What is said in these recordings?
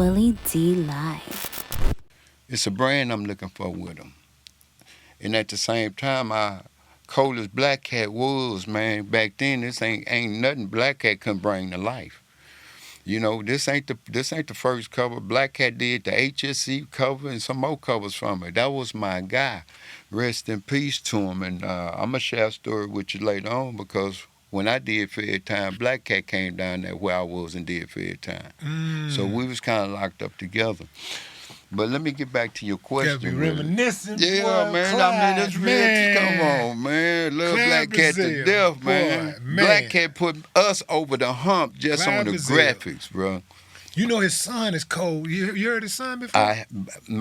Willie D Live. It's a brand I'm looking for with them. And at the same time, I cold as Black Cat was, man, back then this ain't nothing Black Cat couldn't bring to life. You know, this ain't the first cover. Black Cat did the HSC cover and some more covers from it. That was my guy. Rest in peace to him. And I'm gonna share a story with you later on because when I did Fair Time, Black Cat came down there where I was and did Fair Time. So we was kind of locked up together. But let me get back to your question. Gotta be reminiscing. Yeah, boy, man. Clyde, I mean, it's real. man. Come on, man. Love Clyde Black Cat to Brazil, death, boy, man. man. Black Cat put us over the hump just Clyde on the Brazil. graphics, bro. You know his son is cold. You heard his son before?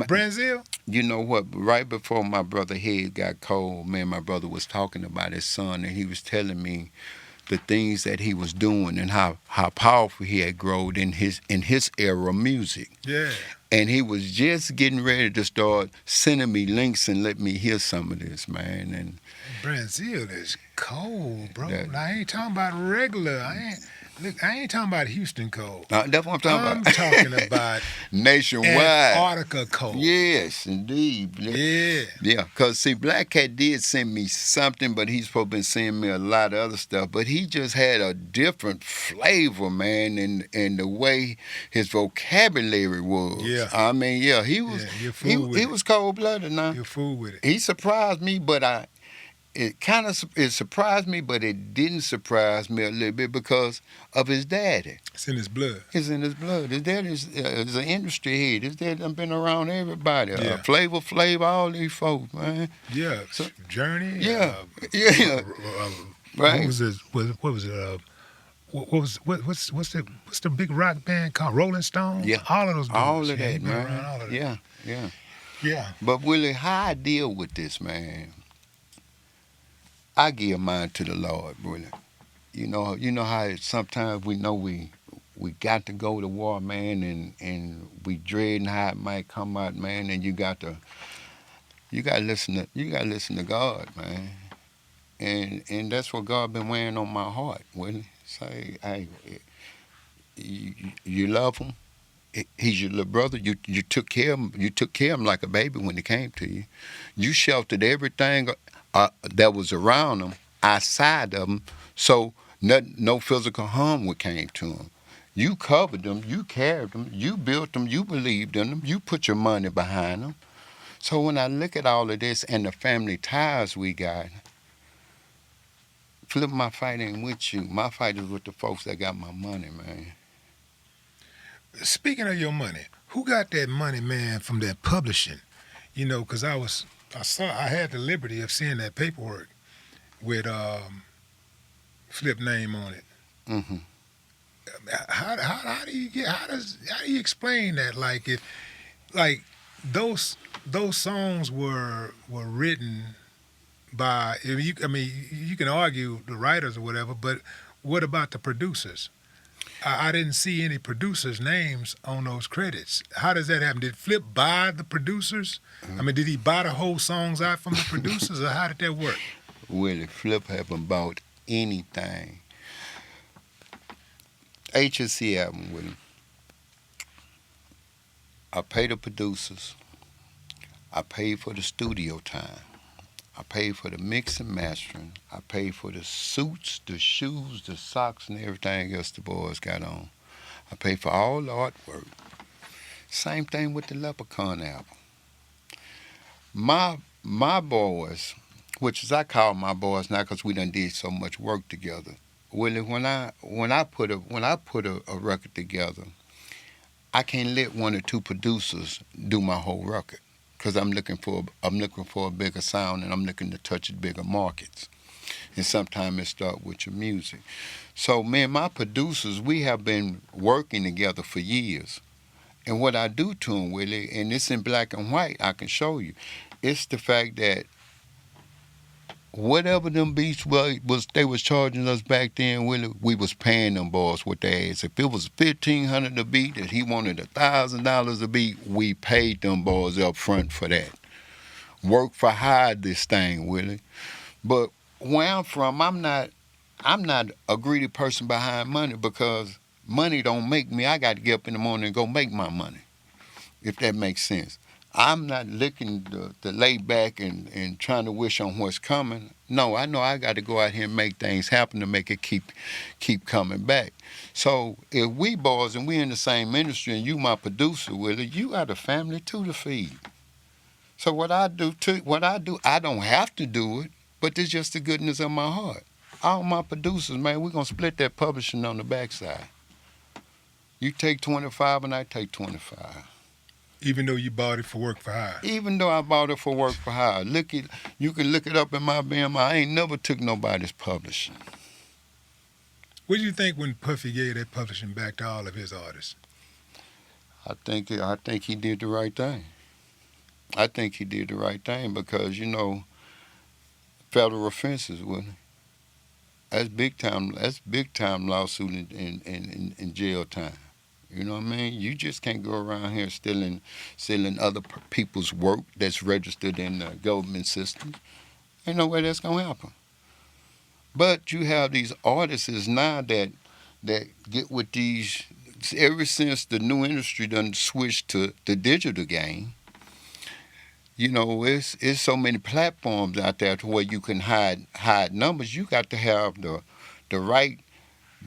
Brazil? You know what? Right before my brother head got cold, man, my brother was talking about his son, and he was telling me the things that he was doing and how powerful he had grown in his era of music. Yeah. And he was just getting ready to start sending me links and let me hear some of this, man. And Brazil is cold, bro. I ain't talking about regular. I ain't talking about Houston cold. That's what I'm talking about. I'm talking about nationwide. Antarctica cold. Yes, indeed. Yeah. Yeah, because, see, Black Cat did send me something, but he's supposed to been sending me a lot of other stuff. But he just had a different flavor, man, and the way his vocabulary was. Yeah. I mean, yeah, he was he was cold-blooded now. You're fool with it. He surprised me, but it surprised me, but it didn't surprise me a little bit because of his daddy. It's in his blood. It's in his blood. His daddy is an industry head. His daddy done been around everybody. Yeah. Flavor, all these folks, man. Yeah. So, Journey. yeah. Yeah. Right. What was it? What was it? What's the big rock band called? Rolling Stones. Yeah. All of those. Dudes. All of Yeah, he that, been man. around all of that. Yeah, yeah. Yeah. But Willie, how I deal with this, man? I give mine to the Lord, Willie. You know how sometimes we know we got to go to war, man, and we dreading how it might come out, man, and you got to listen to God, man. And that's what God been weighing on my heart, Willie. Say, hey, you love him. He's your little brother. You took care of him. You took care of him like a baby when he came to you. You sheltered everything that was around him, outside of him, so no physical harm would came to him. You covered them. You carried them. You built them. You believed in them. You put your money behind them. So when I look at all of this and the family ties we got, Flip, my fight ain't with you. My fight is with the folks that got my money, man. Speaking of your money, who got that money, man, from that publishing? You know, because I had the liberty of seeing that paperwork with Flip name on it. Mm-hmm. How do you explain that? Like those songs were written by. You can argue the writers or whatever, but what about the producers? I didn't see any producers' names on those credits. How does that happen? Did Flip buy the producers? I mean, did he buy the whole songs out from the producers, or how did that work? Willie, Flip haven't bought anything. HSC album with him. I pay the producers. I pay for the studio time. I paid for the mix and mastering. I paid for the suits, the shoes, the socks, and everything else the boys got on. I paid for all the artwork. Same thing with the Leprechaun album. My boys, which is I call my boys now because we done did so much work together. Willie, when I put a record together, I can't let one or two producers do my whole record. Because I'm looking for a bigger sound and I'm looking to touch bigger markets. And sometimes it starts with your music. So me and my producers, we have been working together for years. And what I do to them, Willie, and it's in black and white, I can show you, it's the fact that whatever them beats they was charging us back then, Willie, we was paying them boys what they asked. If it was $1,500 a beat and he wanted $1,000 a beat, we paid them boys up front for that. Work for hire this thing, Willie. But where I'm from, I'm not a greedy person behind money because Money don't make me. I got to get up in the morning and go make my money, if that makes sense. I'm not looking to lay back and trying to wish on what's coming. No, I know I got to go out here and make things happen to make it keep coming back. So if we boys and we in the same industry and you my producer with it, you got a family too to feed. So what I do, I don't have to do it, but it's just the goodness of my heart. All my producers, man, we're gonna split that publishing on the backside. You take 25 and I take 25. Even though you bought it for work for hire. Even though I bought it for work for hire. You can look it up in my BMI. I ain't never took nobody's publishing. What do you think when Puffy gave that publishing back to all of his artists? I think he did the right thing. I think he did the right thing because, federal offenses, wasn't it? That's big time lawsuit in jail time. You know what I mean? You just can't go around here stealing other people's work that's registered in the government system. Ain't no way that's gonna happen. But you have these artists now that get with these. Ever since the new industry done switched to the digital game, it's so many platforms out there to where you can hide numbers. You got to have the right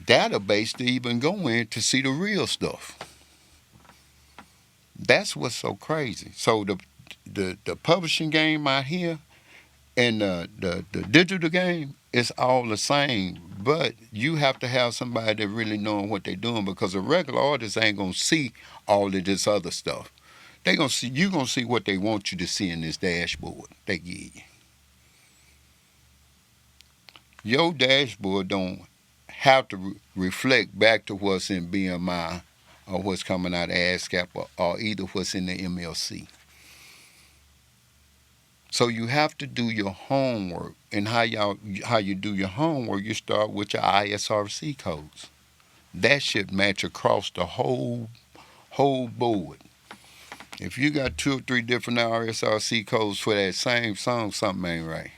database to even go in to see the real stuff. That's what's so crazy. So the publishing game out here and the digital game, it's all the same. But you have to have somebody that really knowing what they're doing because a regular artist ain't gonna see all of this other stuff. You gonna see what they want you to see in this dashboard they give you. Your dashboard don't have to reflect back to what's in BMI or what's coming out of ASCAP or either what's in the MLC. So you have to do your homework, and how you do your homework, you start with your ISRC codes. That should match across the whole board. If you got 2 or 3 different ISRC codes for that same song, something ain't right.